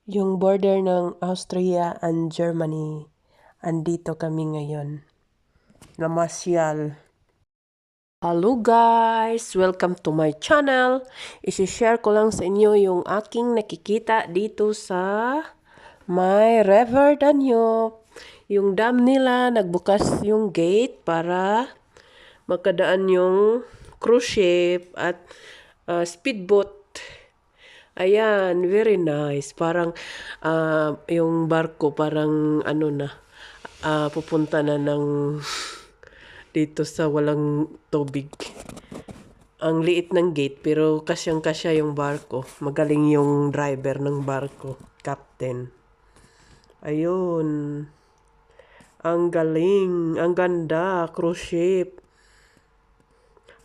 Yung border ng Austria and Germany. Andito kami ngayon. Namasyal. Hello guys! Welcome to my channel. Isi-share ko lang sa inyo yung aking nakikita dito sa may River Danube. Yung dam nila, nagbukas yung gate para makadaan yung cruise ship at speedboat. Ayan, very nice. Parang yung barko parang pupunta na ng dito sa walang tubig. Ang liit ng gate pero kasyang-kasya yung barko. Magaling yung driver ng barko, captain. Ayun. Ang galing, ang ganda, cruise ship.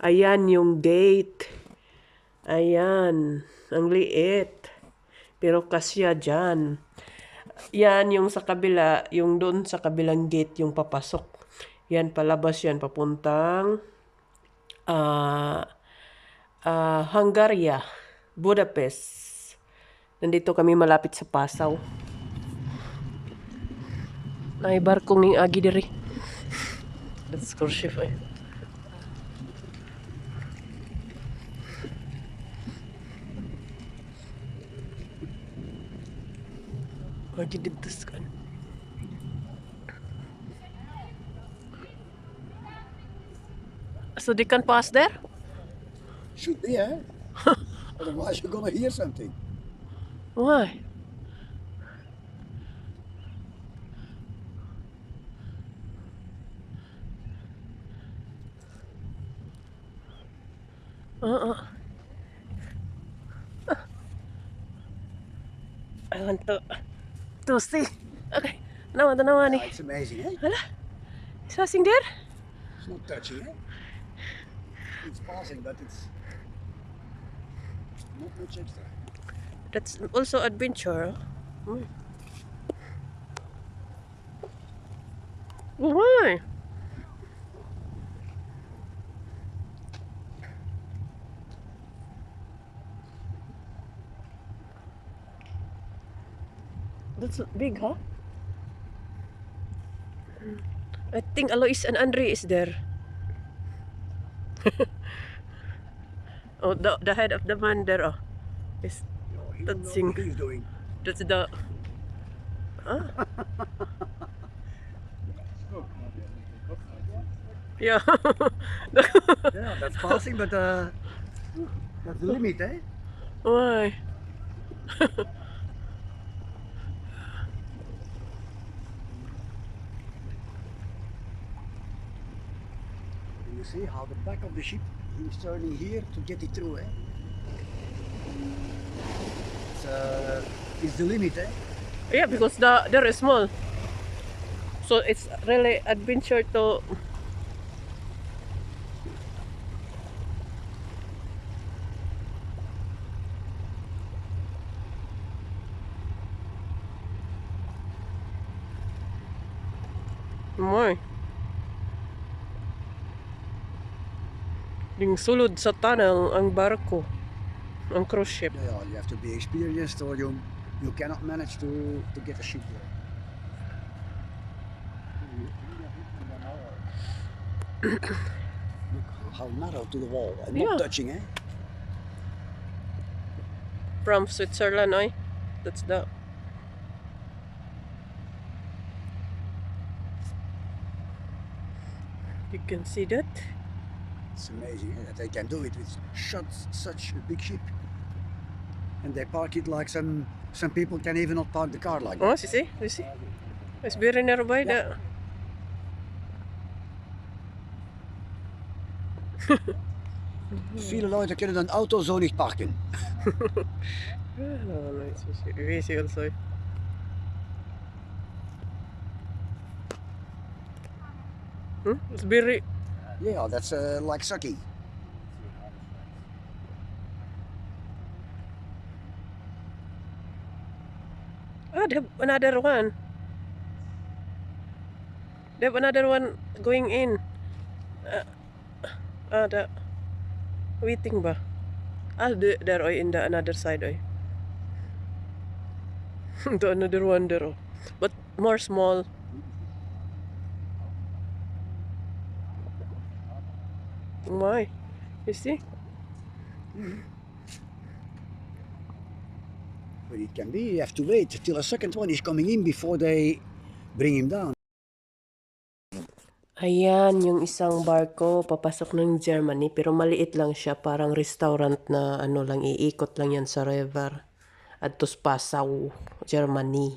Ayan yung gate. Ayan, ang liit. Pero kasya dyan. Yan yung sa kabila, yung doon sa kabilang gate yung papasok. Yan, palabas yan, papuntang Hungary, Budapest. Nandito kami malapit sa Pasaw. Ay, barkong ning agi diri. That's cruise ship eh. Agi dito kan. So they can pass there? Should be, eh? Otherwise you're gonna hear something. Why? I want to see. Okay. Nawa, Yeah, ni. it's amazing, eh? Hala? Is passing there? It's not touching, eh? It's passing, but it's not much extra. That's also adventure. Why? That's big, huh? I think Alois and Andre is there. Oh, the head of the man there, is No, he don't know touching. what he's doing. That's the. Yeah. Yeah, that's passing, but that's the limit, eh? Why? You see how the back of the ship is turning here to get it through, eh? It's the limit, eh? Yeah, because they're small. So it's really adventure to. Moy. Ding sulod sa tunnel ang barko, ang cruise ship. Yeah, you have to be experienced, or you cannot manage to get a ship there. Look how narrow to the wall and Yeah. not touching, eh? From Switzerland, oy. That's the. You can see that. It's amazing, eh, that they can do it with such a big ship. And they park it like some people can even not park the car like Oh, that. you see? It's very nearby. Yeah. Viele Leute kunnen een auto zo niet parken. No, it's easy also. It's very. Yeah, that's like sucky. Ah, they have another one. They have another one going in. The waiting ba? They're in the another side, oy. To another wonder, oh. But more small. Why? You see? But it can be, you have to wait till a second one is coming in before they bring him down. Ayan, yung isang barko, papasok ng Germany, pero maliit lang siya, parang restaurant na ano lang, iikot lang yan sa river. At Passaw, Germany.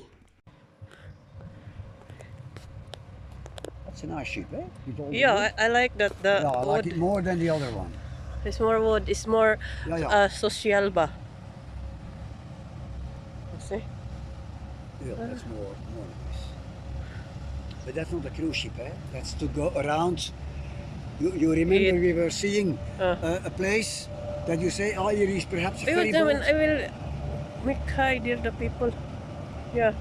That's a nice ship, eh? With all the Yeah, wood. I like that. The Yeah, I like wood. it more than the other one. It's more wood. It's more Yeah. social ba? See? Yeah, that's more nice. But that's not a cruise ship, eh? That's to go around. You remember we were seeing a place that you say, oh, here is perhaps a ferry boat? I will make hi dear the people. Yeah.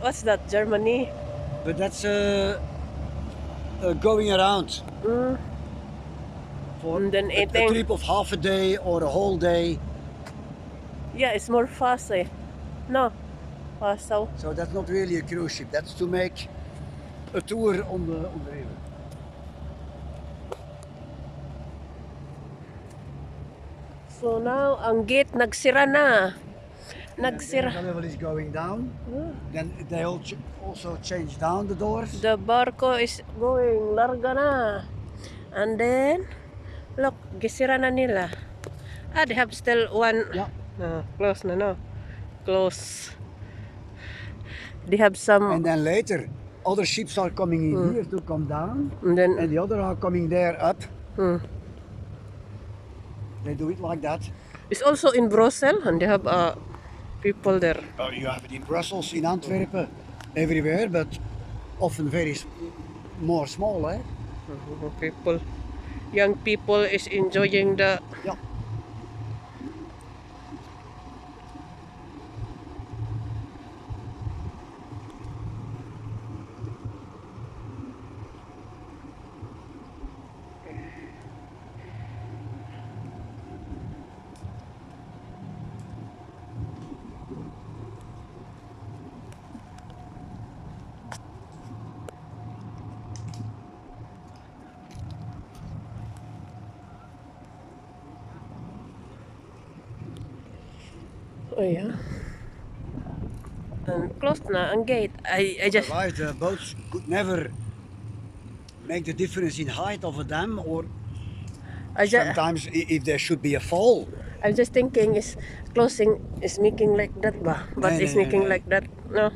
What's that? Germany? But that's going around for And then a eating. trip of half a day or a whole day. Yeah, it's more fast, eh? No, Passaw. So that's not really a cruise ship. That's to make a tour on the river. So now, ang gate nagsira na. And Nagsira. the level is going down. Then they also change down the doors. The barko is going larga na. And then, look, gisira na nila. Ah, they have still one. Yeah. Close na, no? Close. They have some. And then later, other ships are coming in here to come down. And then, And the other are coming there up. hmm. They do it like that. It's also in Brussels, and they have people there. You have it in Brussels, in Antwerpen, everywhere, but often very more small, eh? People, young people is enjoying the. Yeah. Oh yeah. And closed na ang gate. I just. Otherwise, the boats could never make the difference in height of a dam, or sometimes if there should be a fall. I'm just thinking is closing is making like that ba? But it's making like that, no?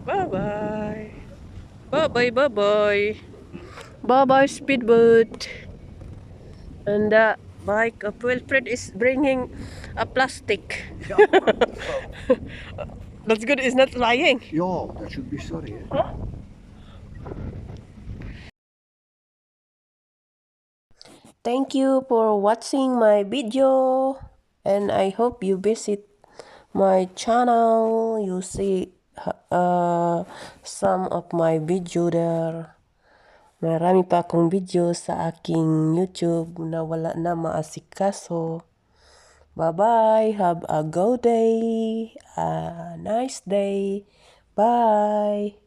Bye-bye. Bye-bye, bye-bye. Bye-bye, speedboat. And the bike of Wilfred is bringing a plastic. That's good, it's not lying. Yeah, that should be sorry. Eh? Thank you for watching my video, and I hope you visit my channel. You see some of my video there. Marami pa akong video sa aking YouTube na wala na maasikaso. Bye-bye. Have a good day. A nice day. Bye.